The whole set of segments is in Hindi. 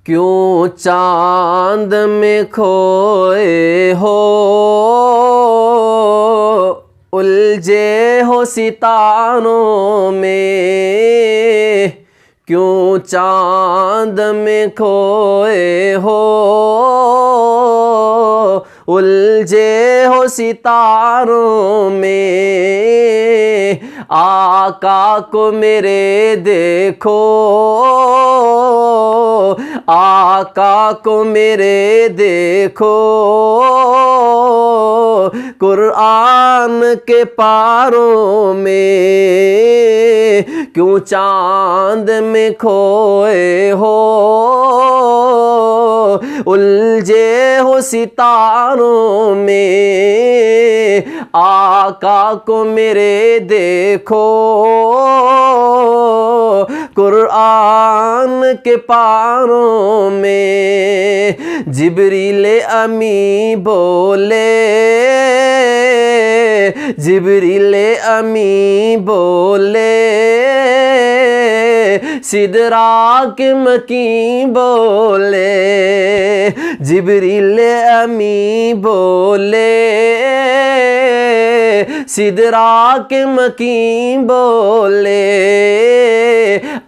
क्यों चांद में खोए हो, उलझे हो सितारों में। क्यों चांद में खोए हो, उलझे हो सितारों में। आका को मेरे देखो, आका को मेरे देखो। कुरान के पारों में क्यों चांद में खोए हो, उलझे हो सितारों में। आका को मेरे देखो, कुरान के पारों में। जिब्रील अमी बोले, जिब्रील अमी बोले। सिदरा के मकी बोले, जिब्रील अमी बोले। सिदरा के मकी बोले।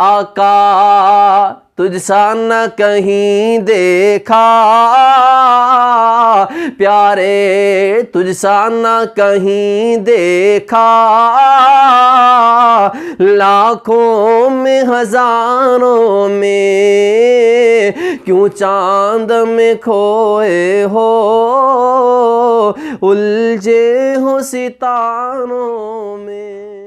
आका तुझसा न कहीं देखा, प्यारे तुझसा न कहीं देखा। लाखों में हजारों में क्यों चांद में खोए हो, उलझे हो सितारों में।